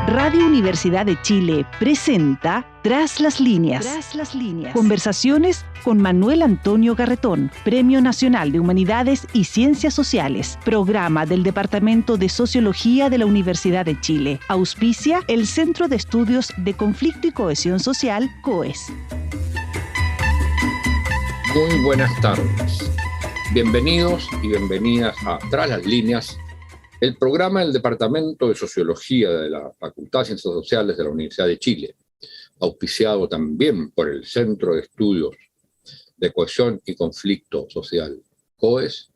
Radio Universidad de Chile presenta Tras las líneas. Conversaciones con Manuel Antonio Garretón, Premio Nacional de Humanidades y Ciencias Sociales, programa del Departamento de Sociología de la Universidad de Chile. Auspicia el Centro de Estudios de Conflicto y Cohesión Social, COES. Muy buenas tardes. Bienvenidos y bienvenidas a Tras las líneas, el programa del Departamento de Sociología de la Facultad de Ciencias Sociales de la Universidad de Chile, auspiciado también por el Centro de Estudios de Cohesión y Conflicto Social, COES,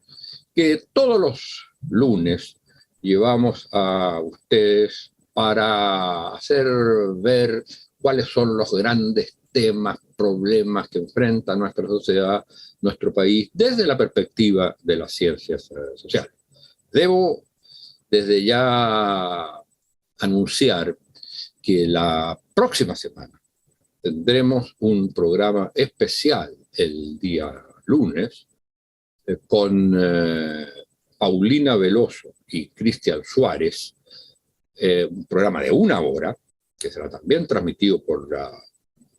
que todos los lunes llevamos a ustedes para hacer ver cuáles son los grandes temas, problemas que enfrenta nuestra sociedad, nuestro país, desde la perspectiva de las ciencias sociales. Debo desde ya anunciar que la próxima semana tendremos un programa especial el día lunes con Paulina Veloso y Cristian Suárez, un programa de 1 hora que será también transmitido por la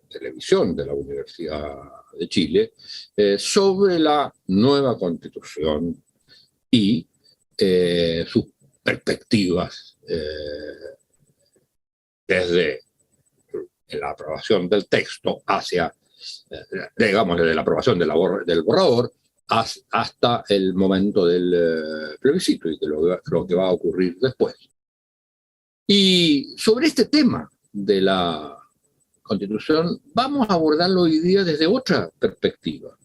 televisión de la Universidad de Chile, sobre la nueva Constitución y sus perspectivas desde la aprobación del texto hacia, digamos, desde la aprobación del borrador hasta el momento del plebiscito y lo que va a ocurrir después. Y sobre este tema de la Constitución vamos a abordarlo hoy día desde otra perspectiva,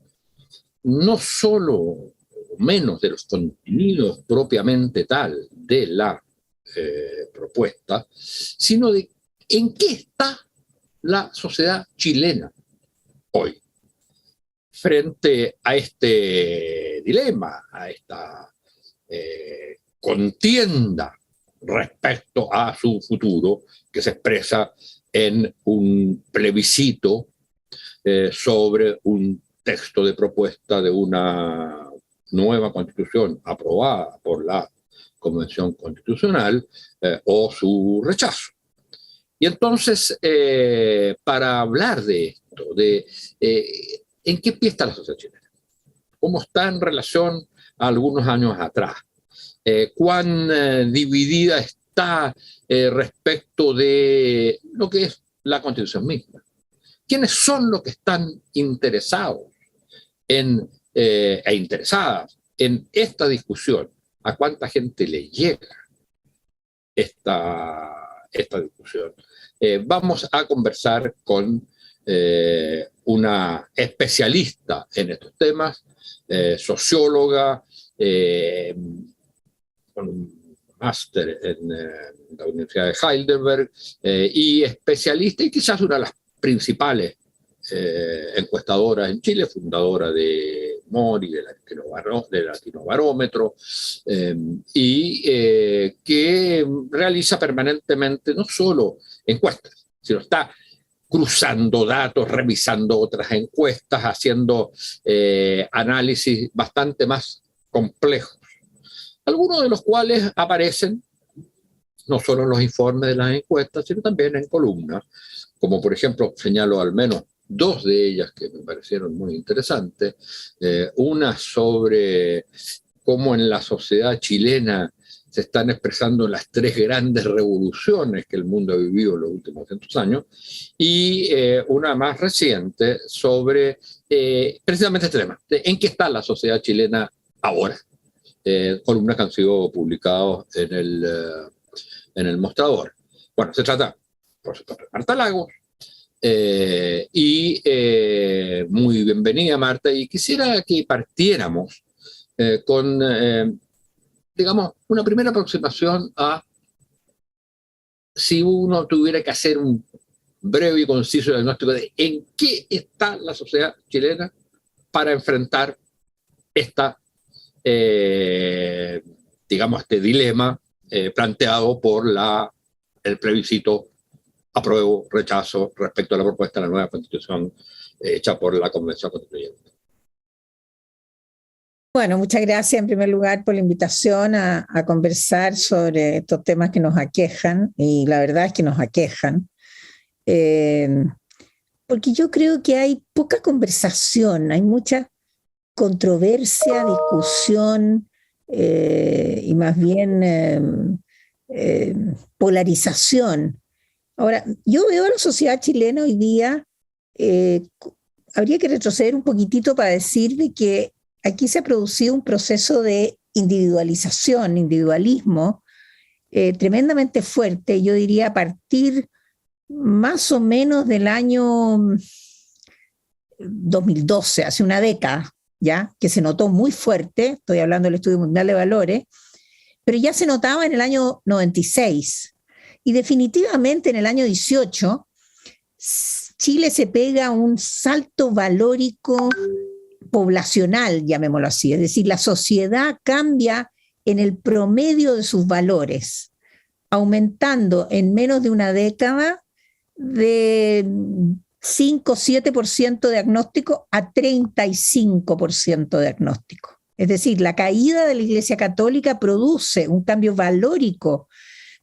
no solo menos de los contenidos propiamente tal de la propuesta, sino de en qué está la sociedad chilena hoy frente a este dilema, a esta contienda respecto a su futuro que se expresa en un plebiscito sobre un texto de propuesta de una nueva Constitución aprobada por la Convención Constitucional o su rechazo. Y entonces, para hablar de esto, de en qué pie está la sociedad chilena, cómo está en relación a algunos años atrás, cuán dividida está respecto de lo que es la Constitución misma, quiénes son los que están interesados e interesadas en esta discusión, a cuánta gente le llega esta discusión. Vamos a conversar con una especialista en estos temas, socióloga, con un máster en la Universidad de Heidelberg y especialista y quizás una de las principales encuestadoras en Chile, fundadora de Mori, de Latinobarómetro, y que realiza permanentemente no solo encuestas, sino está cruzando datos, revisando otras encuestas, haciendo análisis bastante más complejos, algunos de los cuales aparecen no solo en los informes de las encuestas, sino también en columnas, como por ejemplo señalo al menos 2 de ellas que me parecieron muy interesantes, una sobre cómo en la sociedad chilena se están expresando las 3 grandes revoluciones que el mundo ha vivido en los últimos 200 años, y una más reciente sobre precisamente este tema, de en qué está la sociedad chilena ahora, columnas que han sido publicadas en el Mostrador. Bueno, se trata, por supuesto, de Marta Lagos, y muy bienvenida, Marta, y quisiera que partiéramos con, digamos, una primera aproximación a si uno tuviera que hacer un breve y conciso diagnóstico de en qué está la sociedad chilena para enfrentar digamos, este dilema planteado por el plebiscito apruebo, rechazo respecto a la propuesta de la nueva Constitución hecha por la Convención Constituyente. Bueno, muchas gracias en primer lugar por la invitación a conversar sobre estos temas que nos aquejan, y la verdad es que nos aquejan, eh, porque yo creo que hay poca conversación, hay mucha controversia, discusión y más bien eh, polarización. Ahora, yo veo a la sociedad chilena hoy día, eh, habría que retroceder un poquitito para decir de que aquí se ha producido un proceso de individualización, individualismo, tremendamente fuerte, yo diría a partir más o menos del año 2012, hace una década, ¿ya? Que se notó muy fuerte, estoy hablando del Estudio Mundial de Valores, pero ya se notaba en el año 96. Y definitivamente en el año 18, Chile se pega un salto valórico poblacional, llamémoslo así, es decir, la sociedad cambia en el promedio de sus valores, aumentando en menos de una década de 5-7% de agnóstico a 35% de agnóstico. Es decir, la caída de la Iglesia Católica produce un cambio valórico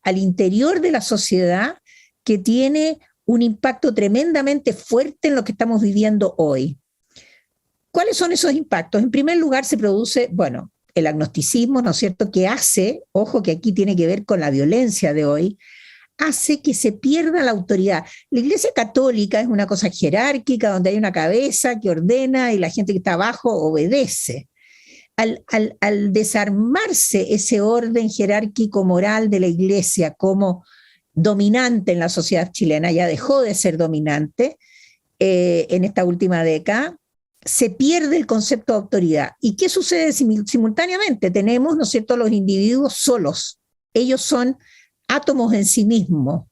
al interior de la sociedad que tiene un impacto tremendamente fuerte en lo que estamos viviendo hoy. ¿Cuáles son esos impactos? En primer lugar, se produce, bueno, el agnosticismo, ¿no es cierto?, que hace, ojo que aquí tiene que ver con la violencia de hoy, hace que se pierda la autoridad. La Iglesia Católica es una cosa jerárquica, donde hay una cabeza que ordena y la gente que está abajo obedece. Al desarmarse ese orden jerárquico moral de la Iglesia como dominante en la sociedad chilena, ya dejó de ser dominante en esta última década, se pierde el concepto de autoridad. ¿Y qué sucede simultáneamente? Tenemos, ¿no es cierto?, los individuos solos. Ellos son átomos en sí mismos.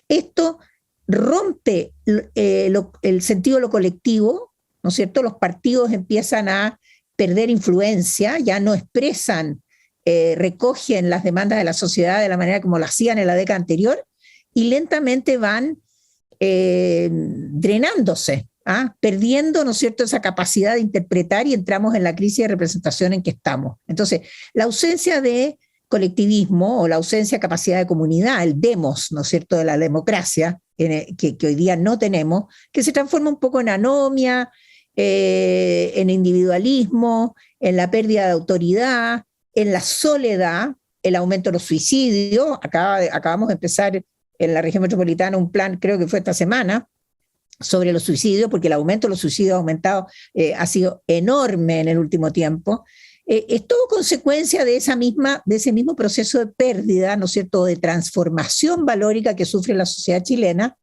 Esto rompe el sentido de lo colectivo, ¿no es cierto? Los partidos empiezan a perder influencia, ya no expresan, recogen las demandas de la sociedad de la manera como lo hacían en la década anterior, y lentamente van drenándose, perdiendo, ¿no es cierto?, esa capacidad de interpretar, y entramos en la crisis de representación en que estamos. Entonces, la ausencia de colectivismo o la ausencia de capacidad de comunidad, el demos, ¿no es cierto?, de la democracia, que hoy día no tenemos, que se transforma un poco en anomia, en individualismo, en la pérdida de autoridad, en la soledad, el aumento de los suicidios. Acabamos de empezar en la región metropolitana un plan, creo que fue esta semana, sobre los suicidios, porque el aumento de los suicidios ha aumentado, ha sido enorme en el último tiempo. Es todo consecuencia de ese mismo proceso de pérdida, ¿no es cierto?, de transformación valórica que sufre la sociedad chilena,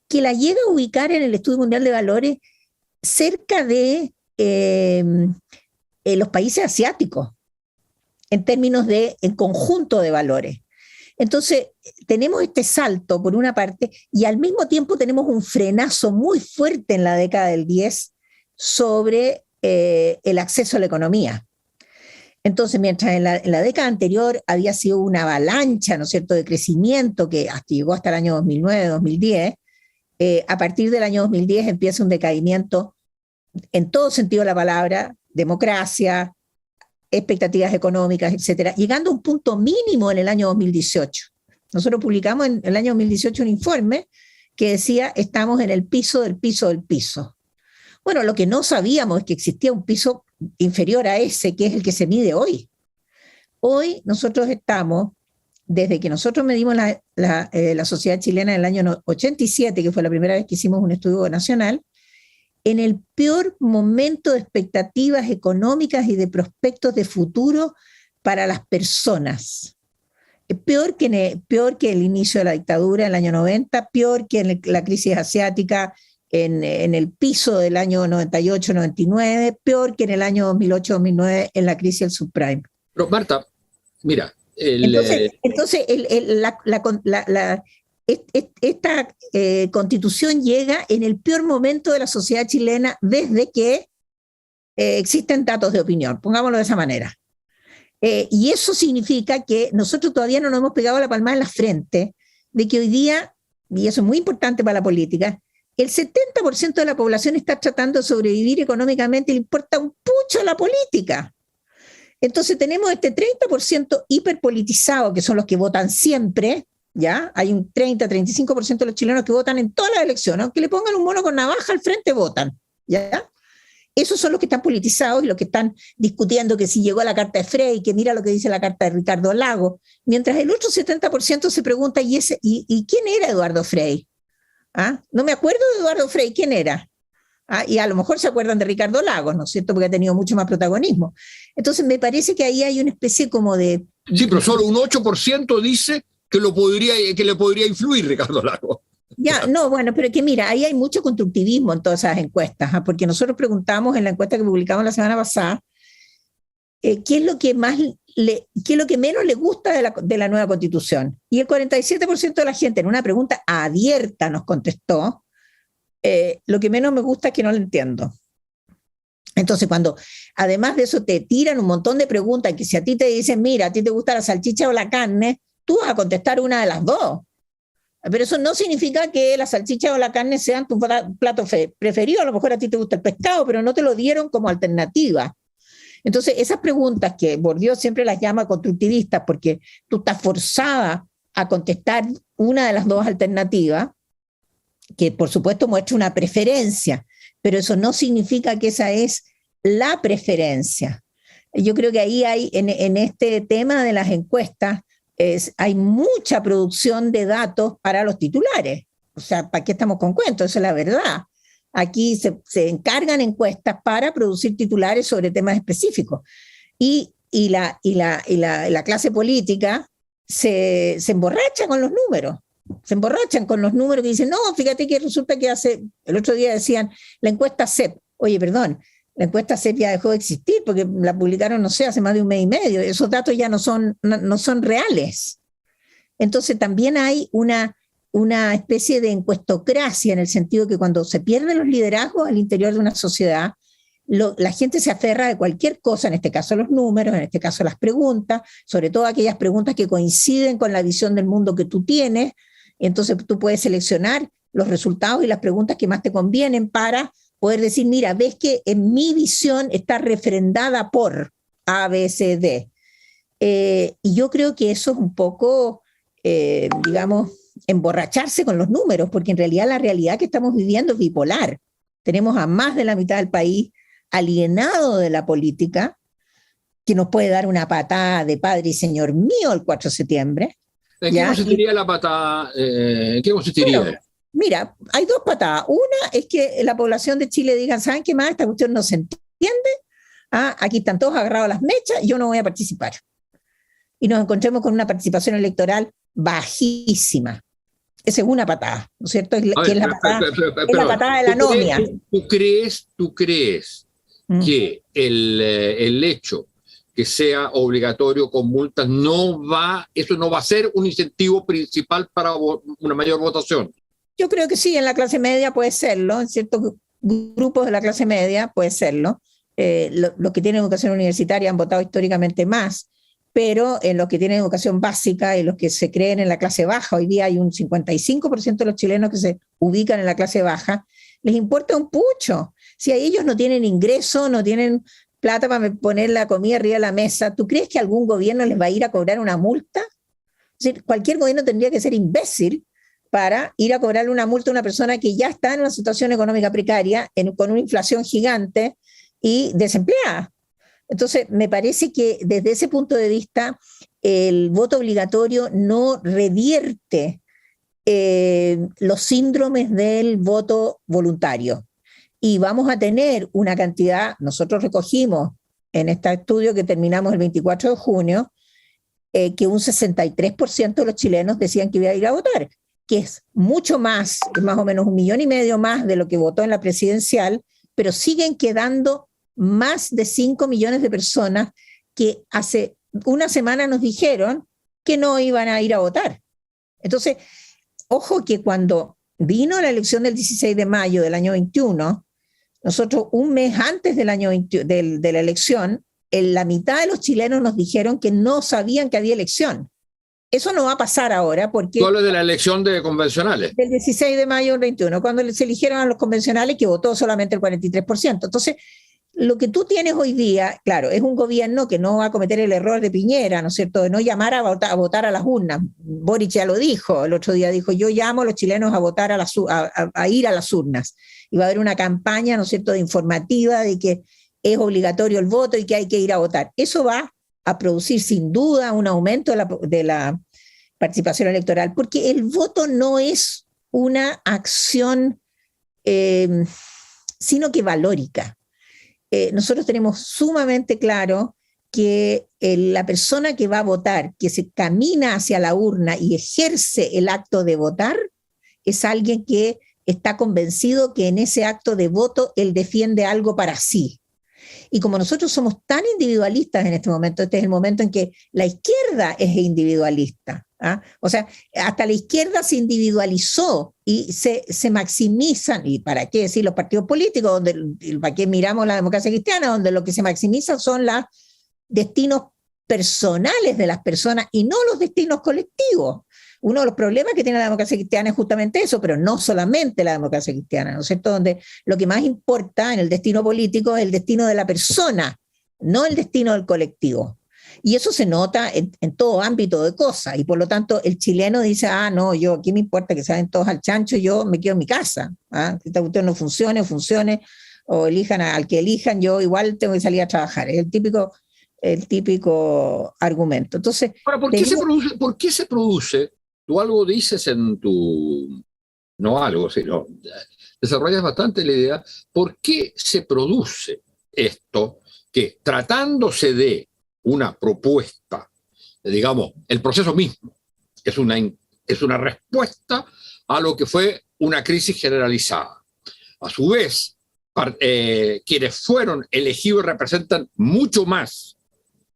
que la llega a ubicar en el Estudio Mundial de Valores cerca de los países asiáticos, en términos en conjunto de valores. Entonces, tenemos este salto por una parte, y al mismo tiempo tenemos un frenazo muy fuerte en la década del 10 sobre el acceso a la economía. Entonces, mientras en la década anterior había sido una avalancha, ¿no es cierto?, de crecimiento que llegó hasta el año 2009, 2010, a partir del año 2010 empieza un decaimiento en todo sentido de la palabra, democracia, expectativas económicas, etcétera, llegando a un punto mínimo en el año 2018. Nosotros publicamos en el año 2018 un informe que decía: estamos en el piso del piso del piso. Bueno, lo que no sabíamos es que existía un piso inferior a ese, que es el que se mide hoy. Hoy nosotros estamos, desde que nosotros medimos la sociedad chilena en el año 87, que fue la primera vez que hicimos un estudio nacional, en el peor momento de expectativas económicas y de prospectos de futuro para las personas. Peor que el inicio de la dictadura en el año 90, peor que en la crisis asiática en el piso del año 98-99, peor que en el año 2008-2009 en la crisis del subprime. Pero Marta, mira... Entonces esta constitución llega en el peor momento de la sociedad chilena desde que existen datos de opinión, pongámoslo de esa manera. Y eso significa que nosotros todavía no nos hemos pegado la palma en la frente de que hoy día, y eso es muy importante para la política, el 70% de la población está tratando de sobrevivir económicamente y le importa un pucho la política. Entonces tenemos este 30% hiperpolitizado, que son los que votan siempre, ¿ya? Hay un 30-35% de los chilenos que votan en todas las elecciones, aunque le pongan un mono con navaja al frente, votan, ¿ya? Esos son los que están politizados y los que están discutiendo que si llegó la carta de Frey, que mira lo que dice la carta de Ricardo Lagos, mientras el otro 70% se pregunta, ¿y quién era Eduardo Frey? ¿Ah? No me acuerdo de Eduardo Frey, ¿quién era? ¿Ah? Y a lo mejor se acuerdan de Ricardo Lagos, ¿no es cierto? Porque ha tenido mucho más protagonismo. Entonces me parece que ahí hay una especie como de... Sí, pero solo un 8% dice que le podría influir Ricardo Lagos. Ya, no, bueno, pero que mira, ahí hay mucho constructivismo en todas esas encuestas, ¿ah? Porque nosotros preguntamos en la encuesta que publicamos la semana pasada, ¿qué es lo que menos le gusta de la nueva Constitución? Y el 47% de la gente en una pregunta abierta nos contestó, lo que menos me gusta es que no lo entiendo. Entonces, cuando además de eso te tiran un montón de preguntas, que si a ti te dicen, mira, a ti te gusta la salchicha o la carne, tú vas a contestar una de las dos. Pero eso no significa que la salchicha o la carne sean tu plato preferido. A lo mejor a ti te gusta el pescado, pero no te lo dieron como alternativa. Entonces, esas preguntas que Bourdieu siempre las llama constructivistas, porque tú estás forzada a contestar una de las dos alternativas, que por supuesto muestra una preferencia, pero eso no significa que esa es la preferencia. Yo creo que ahí hay, en este tema de las encuestas, hay mucha producción de datos para los titulares. O sea, ¿para qué estamos con cuentos? Esa es la verdad. Aquí se encargan encuestas para producir titulares sobre temas específicos. Y la clase política se emborracha con los números. Se emborrachan con los números que dicen, no, fíjate que resulta que el otro día decían, la encuesta CEP. Oye, perdón, la encuesta CEP ya dejó de existir porque la publicaron, no sé, hace más de un mes y medio. Esos datos ya no son reales. Entonces también hay una especie de encuestocracia en el sentido que cuando se pierden los liderazgos al interior de una sociedad, la gente se aferra de cualquier cosa, en este caso los números, en este caso las preguntas, sobre todo aquellas preguntas que coinciden con la visión del mundo que tú tienes. Entonces tú puedes seleccionar los resultados y las preguntas que más te convienen para poder decir, mira, ves que en mi visión está refrendada por A, B, C, D. Y yo creo que eso es un poco, digamos, emborracharse con los números, porque en realidad la realidad que estamos viviendo es bipolar. Tenemos a más de la mitad del país alienado de la política, que nos puede dar una patada de padre y señor mío el 4 de septiembre. ¿En qué consistiría la patada? ¿En qué consistiría? Bueno, mira, hay dos patadas. Una es que la población de Chile diga, ¿saben qué más? Esta cuestión no se entiende. Aquí están todos agarrados a las mechas, yo no voy a participar. Y nos encontremos con una participación electoral bajísima. Esa es una patada, ¿no es cierto? Es la patada de la anomia. ¿Tú crees que el hecho que sea obligatorio con multas eso no va a ser un incentivo principal para una mayor votación? Yo creo que sí, en la clase media puede serlo, en ciertos grupos de la clase media puede serlo. Los que tienen educación universitaria han votado históricamente más, pero en los que tienen educación básica y los que se creen en la clase baja, hoy día hay un 55% de los chilenos que se ubican en la clase baja, les importa un pucho. Si a ellos no tienen ingreso, no tienen plata para poner la comida arriba de la mesa, ¿tú crees que algún gobierno les va a ir a cobrar una multa? Es decir, cualquier gobierno tendría que ser imbécil para ir a cobrarle una multa a una persona que ya está en una situación económica precaria, con una inflación gigante y desempleada. Entonces, me parece que desde ese punto de vista, el voto obligatorio no revierte los síndromes del voto voluntario. Y vamos a tener una cantidad, nosotros recogimos en este estudio que terminamos el 24 de junio, que un 63% de los chilenos decían que iba a ir a votar, que es mucho más, es más o menos 1,5 millones más de lo que votó en la presidencial, pero siguen quedando más de 5 millones de personas que hace una semana nos dijeron que no iban a ir a votar. Entonces, ojo que cuando vino la elección del 16 de mayo del año 21, nosotros un mes antes del año 20, de la elección, la mitad de los chilenos nos dijeron que no sabían que había elección. Eso no va a pasar ahora porque... ¿Cuál es de la elección de convencionales? Del 16 de mayo del 21, cuando se eligieron a los convencionales, que votó solamente el 43%. Entonces, lo que tú tienes hoy día, claro, es un gobierno que no va a cometer el error de Piñera, ¿no es cierto?, de no llamar a votar a las urnas. Boric ya lo dijo, el otro día dijo, yo llamo a los chilenos a votar a ir a las urnas. Y va a haber una campaña, ¿no es cierto?, de informativa de que es obligatorio el voto y que hay que ir a votar. Eso va a producir sin duda un aumento de la participación electoral, porque el voto no es una acción sino que valórica. Nosotros tenemos sumamente claro que la persona que va a votar, que se camina hacia la urna y ejerce el acto de votar, es alguien que está convencido que en ese acto de voto él defiende algo para sí. Y como nosotros somos tan individualistas en este momento, este es el momento en que la izquierda es individualista. ¿Ah? O sea, hasta la izquierda se individualizó y se maximizan, y para qué decir los partidos políticos, donde, para qué miramos la democracia cristiana, donde lo que se maximiza son los destinos personales de las personas y no los destinos colectivos. Uno de los problemas que tiene la democracia cristiana es justamente eso, pero no solamente la democracia cristiana, ¿no es cierto? Donde lo que más importa en el destino político es el destino de la persona, no el destino del colectivo. Y eso se nota en todo ámbito de cosas, y por lo tanto el chileno dice, no, yo, aquí me importa que se vayan todos al chancho, yo me quedo en mi casa, que esta cuestión no funcione, o elijan al que elijan, yo igual tengo que salir a trabajar, es el típico argumento. Entonces, ahora, ¿por qué se produce? Tú algo dices en tu, no algo, sino desarrollas bastante la idea, ¿por qué se produce esto que tratándose de una propuesta, digamos, el proceso mismo es una respuesta a lo que fue una crisis generalizada? A su vez, quienes fueron elegidos representan mucho más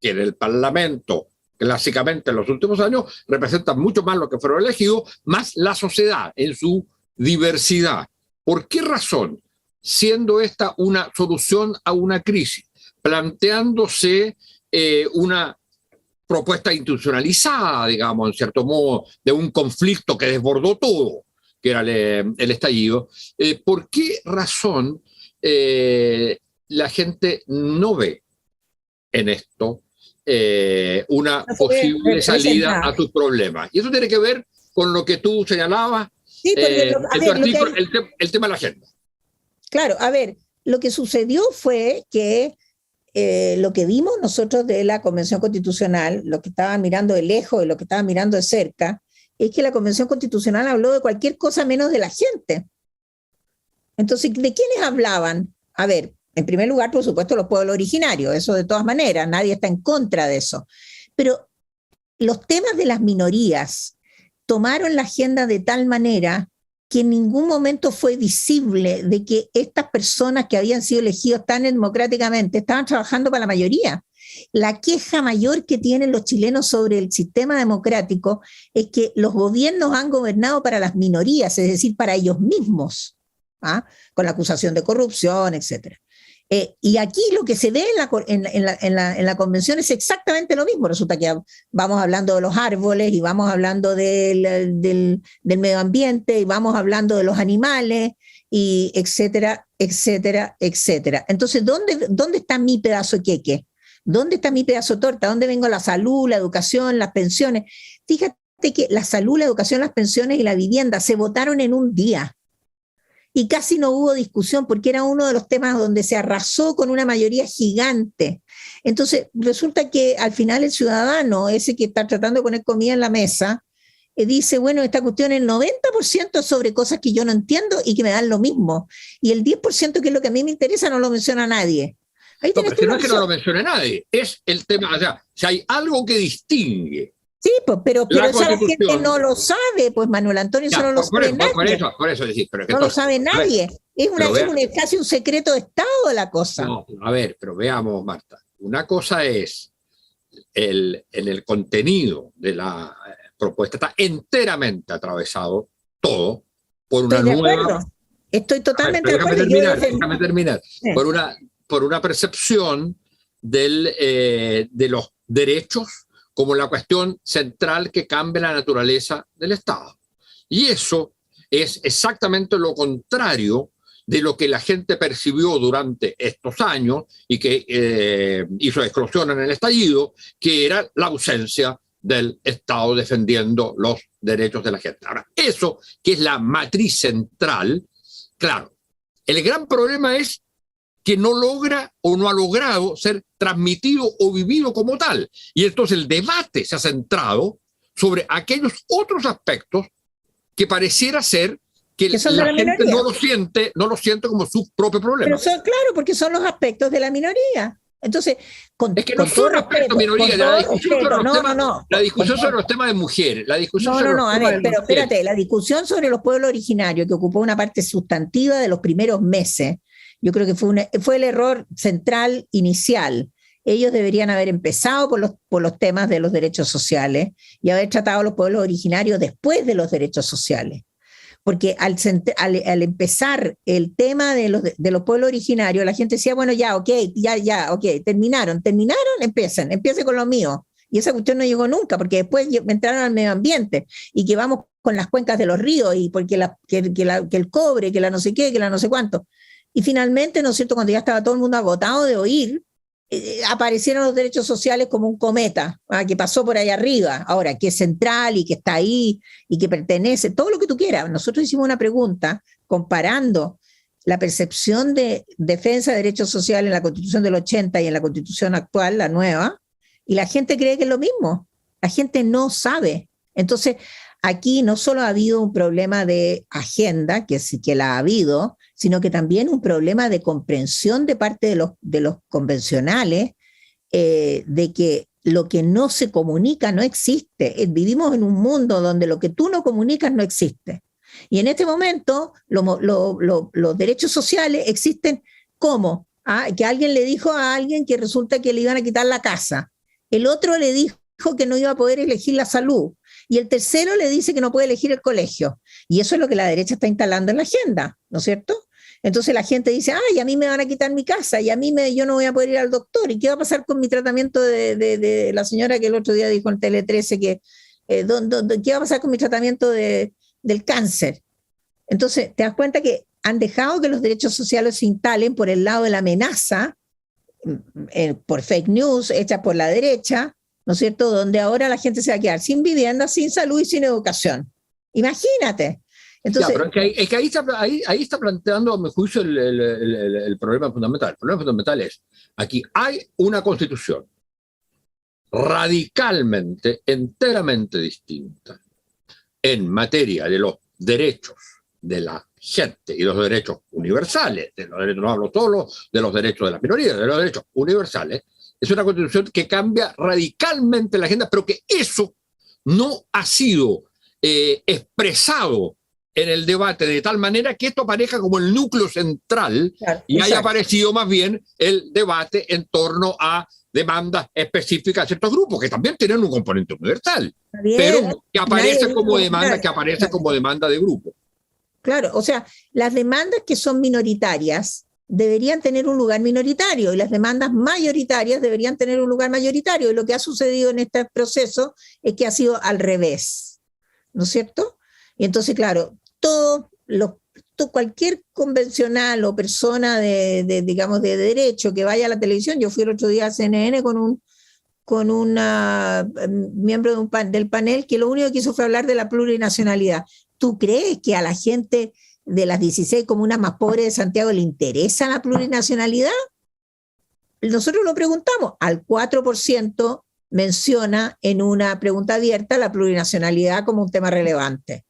que en el Parlamento, clásicamente en los últimos años, representan mucho más lo que fueron elegidos, más la sociedad en su diversidad. ¿Por qué razón, siendo esta una solución a una crisis, planteándose una propuesta institucionalizada, digamos, en cierto modo, de un conflicto que desbordó todo, que era el estallido, ¿por qué razón la gente no ve en esto una posible salida a sus problemas? Y eso tiene que ver con lo que tú señalabas, sí, el tema de la agenda. Claro, a ver, lo que sucedió fue que lo que vimos nosotros de la Convención Constitucional, lo que estaban mirando de lejos y lo que estaban mirando de cerca, es que la Convención Constitucional habló de cualquier cosa menos de la gente. Entonces, ¿de quiénes hablaban? A ver, en primer lugar, por supuesto, los pueblos originarios, eso de todas maneras, nadie está en contra de eso. Pero los temas de las minorías tomaron la agenda de tal manera que en ningún momento fue visible de que estas personas que habían sido elegidos tan democráticamente estaban trabajando para la mayoría. La queja mayor que tienen los chilenos sobre el sistema democrático es que los gobiernos han gobernado para las minorías, es decir, para ellos mismos, con la acusación de corrupción, etc. Y aquí lo que se ve en la convención es exactamente lo mismo. Resulta que vamos hablando de los árboles y vamos hablando del medio ambiente y vamos hablando de los animales, y etcétera, etcétera, etcétera. Entonces, ¿dónde está mi pedazo de queque? ¿Dónde está mi pedazo de torta? ¿Dónde vengo la salud, la educación, las pensiones? Fíjate que la salud, la educación, las pensiones y la vivienda se votaron en un día. Y casi no hubo discusión porque era uno de los temas donde se arrasó con una mayoría gigante. Entonces, resulta que al final el ciudadano, ese que está tratando de poner comida en la mesa, dice, bueno, esta cuestión el 90% sobre cosas que yo no entiendo y que me dan lo mismo. Y el 10% que es lo que a mí me interesa no lo menciona nadie. Ahí no, pero no es que no lo mencione nadie, es el tema, o sea, si hay algo que distingue. Sí, pues, pero esa gente no lo sabe, pues Manuel Antonio, eso no lo sabe nadie. Por eso decir, pero que no lo sabe nadie. Es casi un secreto de Estado la cosa. No, a ver, pero veamos, Marta. Una cosa es en el contenido de la propuesta, está enteramente atravesado todo por una nueva. Estoy totalmente de acuerdo. Déjame terminar. Sí. Por una percepción de los derechos como la cuestión central que cambia la naturaleza del Estado. Y eso es exactamente lo contrario de lo que la gente percibió durante estos años y que hizo explosión en el estallido, que era la ausencia del Estado defendiendo los derechos de la gente. Ahora, eso que es la matriz central, claro, el gran problema es que no logra o no ha logrado ser transmitido o vivido como tal. Y entonces el debate se ha centrado sobre aquellos otros aspectos que pareciera ser que la gente no lo siente como su propio problema. Pero claro, porque son los aspectos de la minoría. Entonces, es que no son aspectos de minoría, la discusión sobre los temas de mujeres, la discusión pero espérate, la discusión sobre los pueblos originarios, que ocupó una parte sustantiva de los primeros meses, yo creo que fue el error central inicial. Ellos deberían haber empezado por los temas de los derechos sociales y haber tratado a los pueblos originarios después de los derechos sociales. Porque al empezar el tema de los pueblos originarios, la gente decía, bueno, ya, ok, terminaron, empiecen con lo mío. Y esa cuestión no llegó nunca, porque después entraron al medio ambiente, y que vamos con las cuencas de los ríos, y porque que el cobre, que la no sé qué, que la no sé cuánto. Y finalmente, ¿no es cierto?, cuando ya estaba todo el mundo agotado de oír, aparecieron los derechos sociales como un cometa, que pasó por ahí arriba, ahora que es central y que está ahí y que pertenece, todo lo que tú quieras. Nosotros hicimos una pregunta comparando la percepción de defensa de derechos sociales en la Constitución del 80 y en la Constitución actual, la nueva, y la gente cree que es lo mismo. La gente no sabe. Entonces, aquí no solo ha habido un problema de agenda, que sí que la ha habido, sino que también un problema de comprensión de parte de los convencionales, de que lo que no se comunica no existe. Vivimos en un mundo donde lo que tú no comunicas no existe. Y en este momento los derechos sociales existen como que alguien le dijo a alguien que resulta que le iban a quitar la casa, el otro le dijo que no iba a poder elegir la salud, y el tercero le dice que no puede elegir el colegio. Y eso es lo que la derecha está instalando en la agenda, ¿no es cierto? Entonces la gente dice, ay, a mí me van a quitar mi casa, y yo no voy a poder ir al doctor, ¿y qué va a pasar con mi tratamiento de la señora que el otro día dijo en Tele 13 que, ¿qué va a pasar con mi tratamiento del cáncer? Entonces te das cuenta que han dejado que los derechos sociales se instalen por el lado de la amenaza, por fake news hechas por la derecha, ¿no es cierto?, donde ahora la gente se va a quedar sin vivienda, sin salud y sin educación. Imagínate. Entonces, ya, pero es que ahí está planteando, a mi juicio, el problema fundamental. El problema fundamental es, aquí hay una constitución radicalmente, enteramente distinta en materia de los derechos de la gente y los derechos universales, no hablo solo de los derechos de las minorías, de los derechos universales. Es una constitución que cambia radicalmente la agenda, pero que eso no ha sido expresado en el debate de tal manera que esto aparezca como el núcleo central, claro, y haya aparecido más bien el debate en torno a demandas específicas de ciertos grupos que también tienen un componente universal, pero que aparece como demanda de grupo. Claro, o sea, las demandas que son minoritarias deberían tener un lugar minoritario, y las demandas mayoritarias deberían tener un lugar mayoritario, y lo que ha sucedido en este proceso es que ha sido al revés, ¿no es cierto? Y entonces, claro, cualquier convencional o persona digamos, de derecho que vaya a la televisión, yo fui el otro día a CNN con una miembro del panel que lo único que hizo fue hablar de la plurinacionalidad. ¿Tú crees que a la gente de las 16 comunas más pobres de Santiago le interesa la plurinacionalidad? Nosotros lo preguntamos, al 4% menciona en una pregunta abierta la plurinacionalidad como un tema relevante.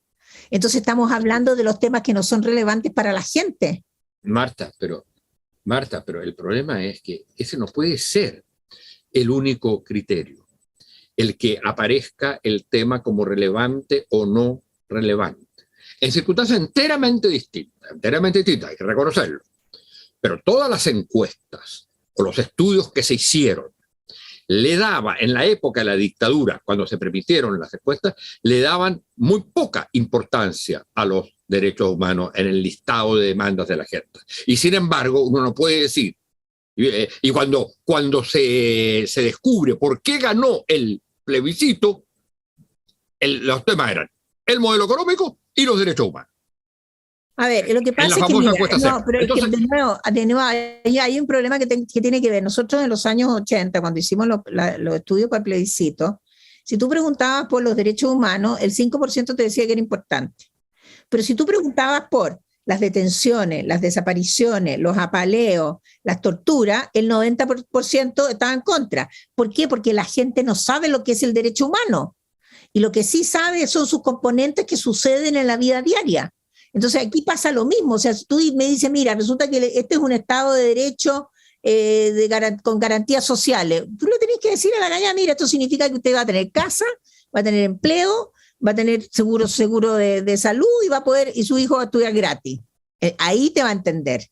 Entonces estamos hablando de los temas que no son relevantes para la gente. Marta, pero el problema es que ese no puede ser el único criterio, el que aparezca el tema como relevante o no relevante. En circunstancias enteramente distintas, hay que reconocerlo. Pero todas las encuestas o los estudios que se hicieron le daba, en la época de la dictadura, cuando se permitieron las encuestas, le daban muy poca importancia a los derechos humanos en el listado de demandas de la gente. Y sin embargo, uno no puede decir, y cuando se descubre por qué ganó el plebiscito, los temas eran el modelo económico y los derechos humanos. A ver, lo que pasa es que, mira, no, pero entonces, es que de nuevo, hay un problema que tiene que ver. Nosotros en los años 80, cuando hicimos los estudios para el plebiscito, si tú preguntabas por los derechos humanos, el 5% te decía que era importante. Pero si tú preguntabas por las detenciones, las desapariciones, los apaleos, las torturas, el 90% estaba en contra. ¿Por qué? Porque la gente no sabe lo que es el derecho humano. Y lo que sí sabe son sus componentes que suceden en la vida diaria. Entonces aquí pasa lo mismo. O sea, si tú me dices, mira, resulta que este es un Estado de Derecho con garantías sociales, tú le tenés que decir a la galla, mira, esto significa que usted va a tener casa, va a tener empleo, va a tener seguro de salud y va a poder, y su hijo va a estudiar gratis. Ahí te va a entender.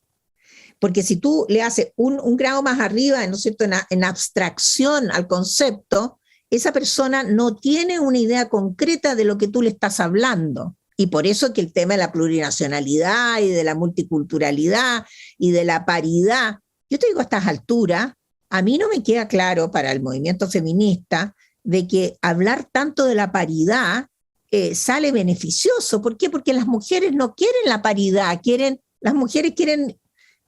Porque si tú le haces un grado más arriba, ¿no es cierto?, en abstracción al concepto, esa persona no tiene una idea concreta de lo que tú le estás hablando. Y por eso que el tema de la plurinacionalidad y de la multiculturalidad y de la paridad, yo te digo a estas alturas, a mí no me queda claro para el movimiento feminista de que hablar tanto de la paridad sale beneficioso. ¿Por qué? Porque las mujeres no quieren la paridad, las mujeres quieren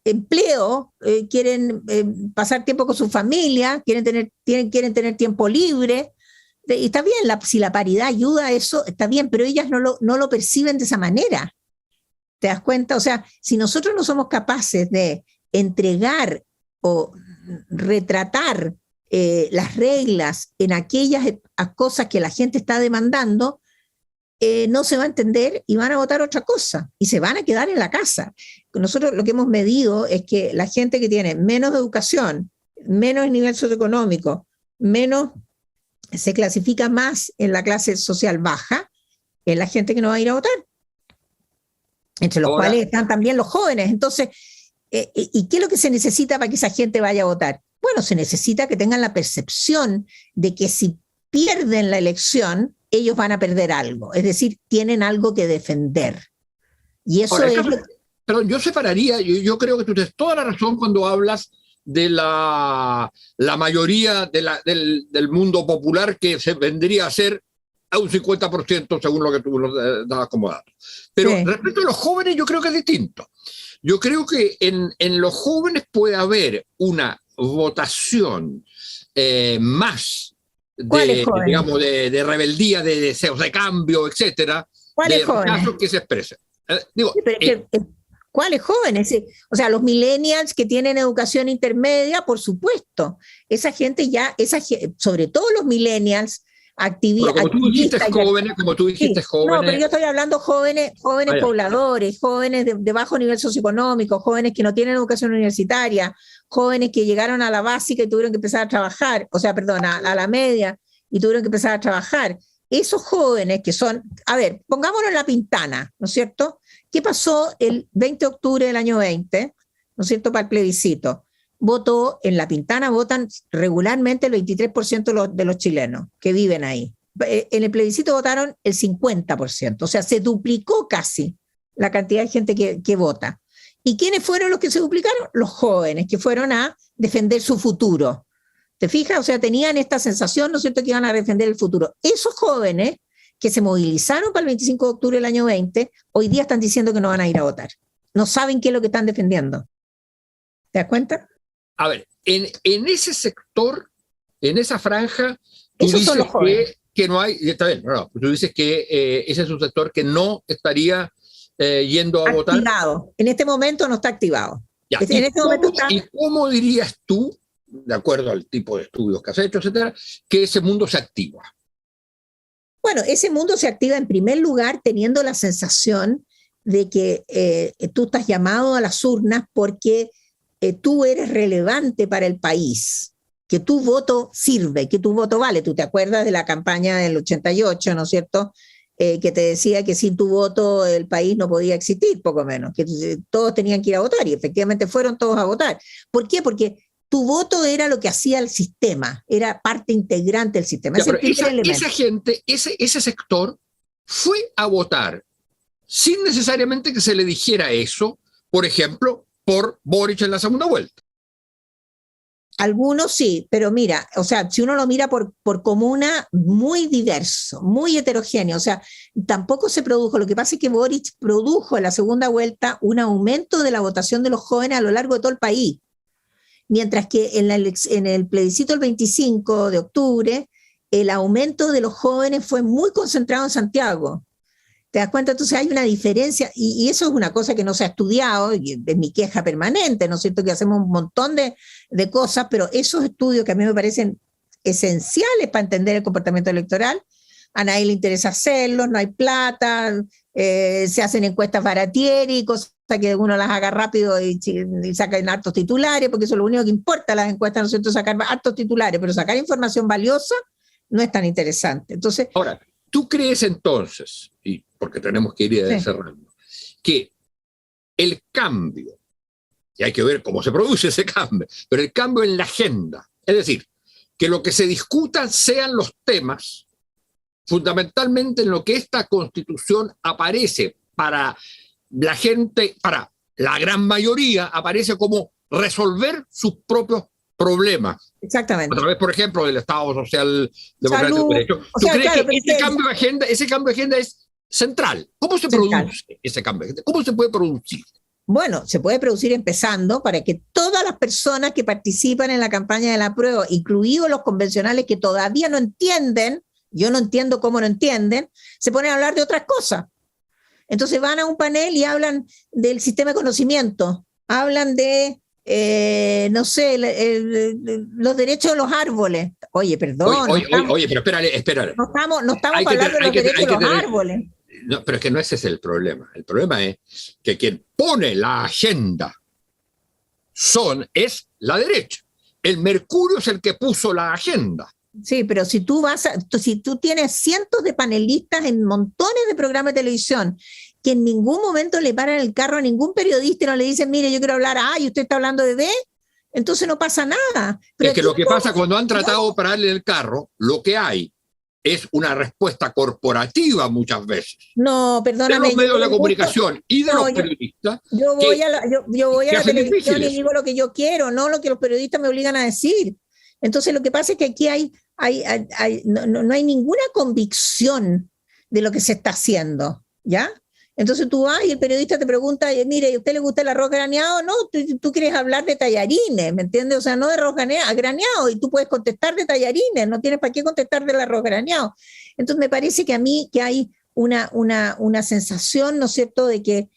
empleo, quieren pasar tiempo con su familia, quieren tener tiempo libre. Y está bien, si la paridad ayuda a eso, está bien, pero ellas no lo perciben de esa manera. ¿Te das cuenta? O sea, si nosotros no somos capaces de entregar o retratar las reglas en aquellas cosas que la gente está demandando, no se va a entender y van a votar otra cosa y se van a quedar en la casa. Nosotros lo que hemos medido es que la gente que tiene menos educación, menos nivel socioeconómico, se clasifica más en la clase social baja, es la gente que no va a ir a votar, entre los cuales están también los jóvenes. Entonces, ¿y qué es lo que se necesita para que esa gente vaya a votar? Bueno, se necesita que tengan la percepción de que si pierden la elección, ellos van a perder algo, es decir, tienen algo que defender. Y eso Pero yo separaría, yo creo que tú tienes toda la razón cuando hablas de la mayoría del mundo popular que se vendría a ser a un 50% según lo que tú nos dabas como dato. Pero sí, respecto a los jóvenes yo creo que es distinto. Yo creo que en los jóvenes puede haber una votación más digamos, de rebeldía, de deseos de cambio, etcétera, ¿cuáles jóvenes que se expresen. ¿Cuáles jóvenes? O sea, los millennials que tienen educación intermedia, por supuesto. Esa gente sobre todo los millennials, como tú dijiste jóvenes. No, pero yo estoy hablando jóvenes pobladores, jóvenes de bajo nivel socioeconómico, jóvenes que no tienen educación universitaria, jóvenes que llegaron a la básica y tuvieron que empezar a trabajar, a la media y tuvieron que empezar a trabajar. Esos jóvenes que son, a ver, pongámonos en la pintana, ¿no es cierto? ¿Qué pasó el 20 de octubre del año 20, ¿no es cierto?, para el plebiscito? En la Pintana votan regularmente el 23% de los chilenos que viven ahí. En el plebiscito votaron el 50%, o sea, se duplicó casi la cantidad de gente que vota. ¿Y quiénes fueron los que se duplicaron? Los jóvenes, que fueron a defender su futuro. ¿Te fijas? O sea, tenían esta sensación, ¿no es cierto?, que iban a defender el futuro. Esos jóvenes que se movilizaron para el 25 de octubre del año 20, hoy día están diciendo que no van a ir a votar. No saben qué es lo que están defendiendo. ¿Te das cuenta? A ver, en ese sector, en esa franja, tú esos dices son los jóvenes. Que no hay, está bien, no, tú dices que ese es un sector que no estaría yendo a votar. Activado. En este momento no está activado. Ya. ¿Y cómo dirías tú, de acuerdo al tipo de estudios que has hecho, etcétera, que ese mundo se activa? Bueno, ese mundo se activa en primer lugar teniendo la sensación de que tú estás llamado a las urnas porque tú eres relevante para el país, que tu voto sirve, que tu voto vale. Tú te acuerdas de la campaña del 88, ¿no es cierto?, que te decía que sin tu voto el país no podía existir, poco menos, que todos tenían que ir a votar, y efectivamente fueron todos a votar. ¿Por qué? Porque tu voto era lo que hacía el sistema, era parte integrante del sistema. Ya, esa gente, ese sector fue a votar sin necesariamente que se le dijera eso, por ejemplo, por Boric en la segunda vuelta. Algunos sí, pero mira, o sea, si uno lo mira por comuna, muy diverso, muy heterogéneo, o sea, tampoco se produjo. Lo que pasa es que Boric produjo en la segunda vuelta un aumento de la votación de los jóvenes a lo largo de todo el país, mientras que en el plebiscito del 25 de octubre, el aumento de los jóvenes fue muy concentrado en Santiago. ¿Te das cuenta? Entonces hay una diferencia, y eso es una cosa que no se ha estudiado, y es mi queja permanente, ¿no es cierto? Que hacemos un montón de cosas, pero esos estudios que a mí me parecen esenciales para entender el comportamiento electoral, a nadie le interesa hacerlos, no hay plata, se hacen encuestas baratieri, cosas que uno las haga rápido y sacan hartos titulares, porque eso es lo único que importa las encuestas, ¿no es cierto? Sacar hartos titulares, pero sacar información valiosa no es tan interesante. Entonces, ahora, ¿tú crees entonces, y porque tenemos que ir cerrando, que el cambio, y hay que ver cómo se produce ese cambio, pero el cambio en la agenda, es decir, que lo que se discuta sean los temas fundamentalmente en lo que esta Constitución aparece para la gente, para la gran mayoría, aparece como resolver sus propios problemas? Exactamente. A través, por ejemplo, del Estado Social Democrático de Derecho. ¿Tú crees que ese cambio de agenda es central? ¿Cómo se produce ese cambio de agenda? ¿Cómo se puede producir? Bueno, se puede producir empezando para que todas las personas que participan en la campaña de la prueba, incluidos los convencionales que todavía no entienden, yo no entiendo cómo no entienden, se ponen a hablar de otras cosas. Entonces van a un panel y hablan del sistema de conocimiento, hablan de no sé, los derechos de los árboles. Oye, perdón. Oye, pero espérale. No estamos hablando de los derechos de los árboles. No, pero es que no ese es el problema. El problema es que quien pone la agenda es la derecha. El Mercurio es el que puso la agenda. Sí, pero si tú tienes cientos de panelistas en montones de programas de televisión que en ningún momento le paran el carro a ningún periodista y no le dicen, mire, yo quiero hablar A y usted está hablando de B, entonces no pasa nada. Pero es que lo que pasa cuando han tratado de pararle el carro, lo que hay es una respuesta corporativa muchas veces. No, perdóname. De los medios de comunicación y de los periodistas. Yo voy a la televisión y digo lo que yo quiero, no lo que los periodistas me obligan a decir. Entonces lo que pasa es que aquí no hay ninguna convicción de lo que se está haciendo, ¿ya? Entonces tú vas y el periodista te pregunta, mire, ¿a usted le gusta el arroz graneado? No, tú quieres hablar de tallarines, ¿me entiendes? O sea, no de arroz graneado, y tú puedes contestar de tallarines, no tienes para qué contestar del arroz graneado. Entonces me parece que a mí que hay una sensación, ¿no es cierto?, de que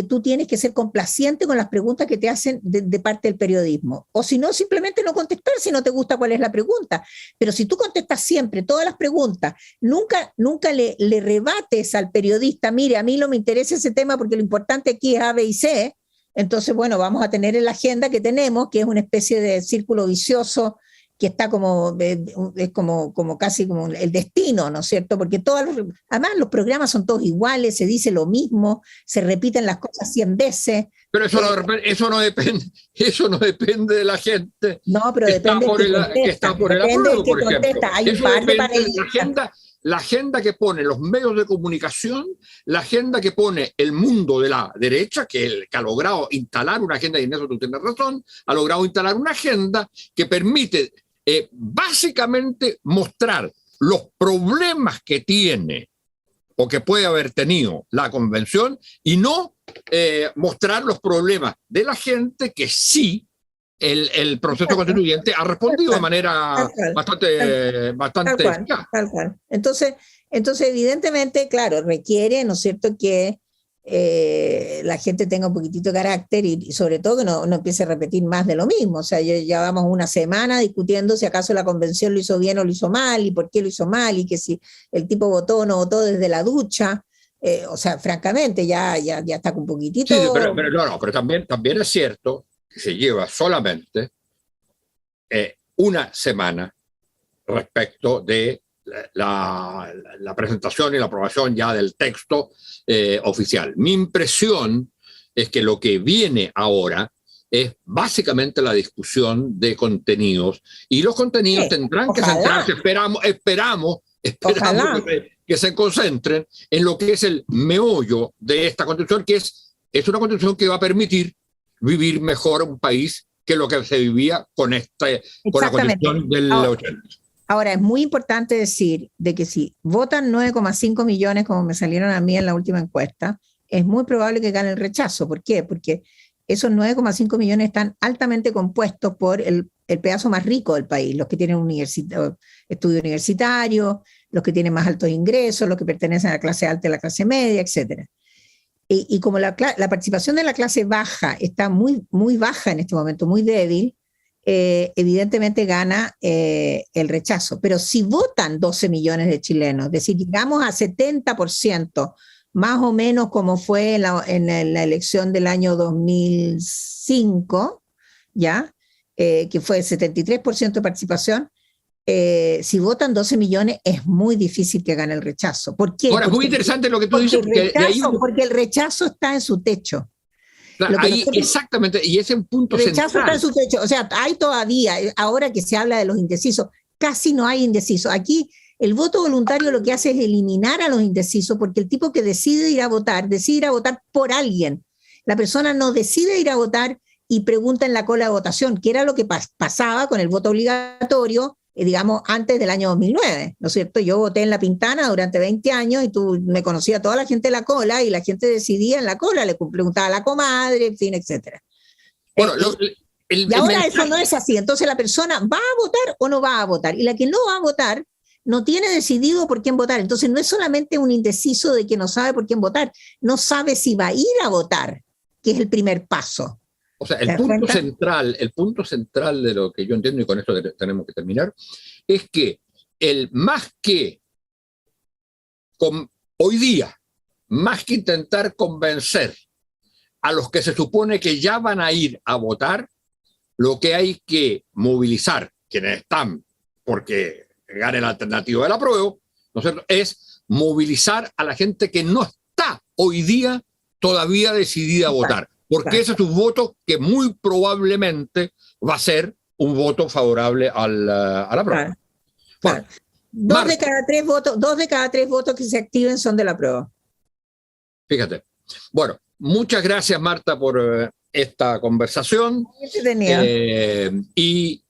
tú tienes que ser complaciente con las preguntas que te hacen de parte del periodismo. O si no, simplemente no contestar si no te gusta cuál es la pregunta. Pero si tú contestas siempre todas las preguntas, nunca le rebates al periodista, mire, a mí no me interesa ese tema porque lo importante aquí es A, B y C, entonces, bueno, vamos a tener en la agenda que tenemos, que es una especie de círculo vicioso que está es como casi como el destino, ¿no es cierto? Porque además los programas son todos iguales, se dice lo mismo, se repiten las cosas 100 veces. Pero eso no depende de la gente. No, pero depende que está por el apruebo, por ejemplo. Hay un par de panelistas. La agenda que pone los medios de comunicación, la agenda que pone el mundo de la derecha, que ha logrado instalar una agenda, y en eso tú tienes razón, ha logrado instalar una agenda que permite básicamente mostrar los problemas que tiene o que puede haber tenido la convención y no mostrar los problemas de la gente que sí el proceso constituyente ha respondido de manera bastante eficaz. Tal cual. Entonces, evidentemente, claro, requiere, ¿no es cierto?, que la gente tenga un poquitito de carácter y sobre todo que no empiece a repetir más de lo mismo. O sea, ya vamos una semana discutiendo si acaso la convención lo hizo bien o lo hizo mal y por qué lo hizo mal y que si el tipo votó o no votó desde la ducha. O sea, francamente, ya está con un poquitito. Sí, pero también es cierto que se lleva solamente una semana respecto de la presentación y la aprobación ya del texto oficial. Mi impresión es que lo que viene ahora es básicamente la discusión de contenidos, y los contenidos tendrán que centrarse, esperamos que se concentren en lo que es el meollo de esta constitución, que es una constitución que va a permitir vivir mejor un país que lo que se vivía con la condición del 80. Ahora, es muy importante decir de que si votan 9,5 millones, como me salieron a mí en la última encuesta, es muy probable que gane el rechazo. ¿Por qué? Porque esos 9,5 millones están altamente compuestos por el pedazo más rico del país, los que tienen estudio universitario, los que tienen más altos ingresos, los que pertenecen a la clase alta y a la clase media, etc. Y como la participación de la clase baja está muy, muy baja en este momento, muy débil, evidentemente gana el rechazo. Pero si votan 12 millones de chilenos, es decir, llegamos a 70%, más o menos como fue en la elección del año 2005, ¿ya? Que fue 73% de participación, si votan 12 millones es muy difícil que gane el rechazo. ¿Por qué? Ahora, es muy interesante lo que tú dices. Porque el rechazo está en su techo. Claro, exactamente, y ese es un punto central. El rechazo está en su techo. O sea, hay todavía, ahora que se habla de los indecisos, casi no hay indecisos. Aquí el voto voluntario lo que hace es eliminar a los indecisos, porque el tipo que decide ir a votar por alguien. La persona no decide ir a votar y pregunta en la cola de votación, que era lo que pasaba con el voto obligatorio, digamos, antes del año 2009, ¿no es cierto? Yo voté en La Pintana durante 20 años y tú me conocías a toda la gente de la cola y la gente decidía en la cola, le preguntaba a la comadre, en fin, etc. Bueno, y ahora eso no es así, entonces la persona ¿va a votar o no va a votar? Y la que no va a votar no tiene decidido por quién votar, entonces no es solamente un indeciso de que no sabe por quién votar, no sabe si va a ir a votar, que es el primer paso. O sea, el punto central de lo que yo entiendo, y con esto tenemos que terminar, es que hoy día, más que intentar convencer a los que se supone que ya van a ir a votar, lo que hay que movilizar, quienes están porque gane la alternativa del apruebo, ¿no es cierto?, es movilizar a la gente que no está hoy día todavía decidida a votar. Porque ese es un voto que muy probablemente va a ser un voto favorable a la prueba. Bueno, dos de cada tres votos que se activen son de la prueba. Fíjate. Bueno, muchas gracias, Marta, por esta conversación. Y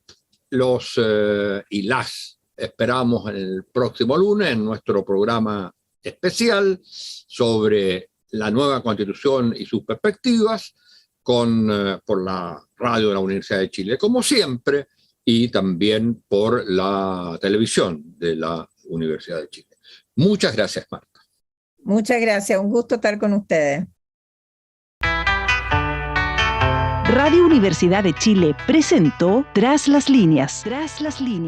las esperamos el próximo lunes en nuestro programa especial sobre la nueva Constitución y sus perspectivas por la radio de la Universidad de Chile, como siempre, y también por la televisión de la Universidad de Chile. Muchas gracias, Marta. Muchas gracias, un gusto estar con ustedes. Radio Universidad de Chile presentó Tras las Líneas.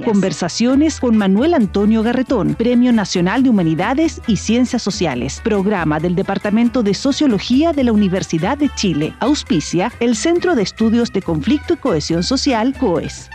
Conversaciones con Manuel Antonio Garretón, Premio Nacional de Humanidades y Ciencias Sociales. Programa del Departamento de Sociología de la Universidad de Chile. Auspicia el Centro de Estudios de Conflicto y Cohesión Social, COES.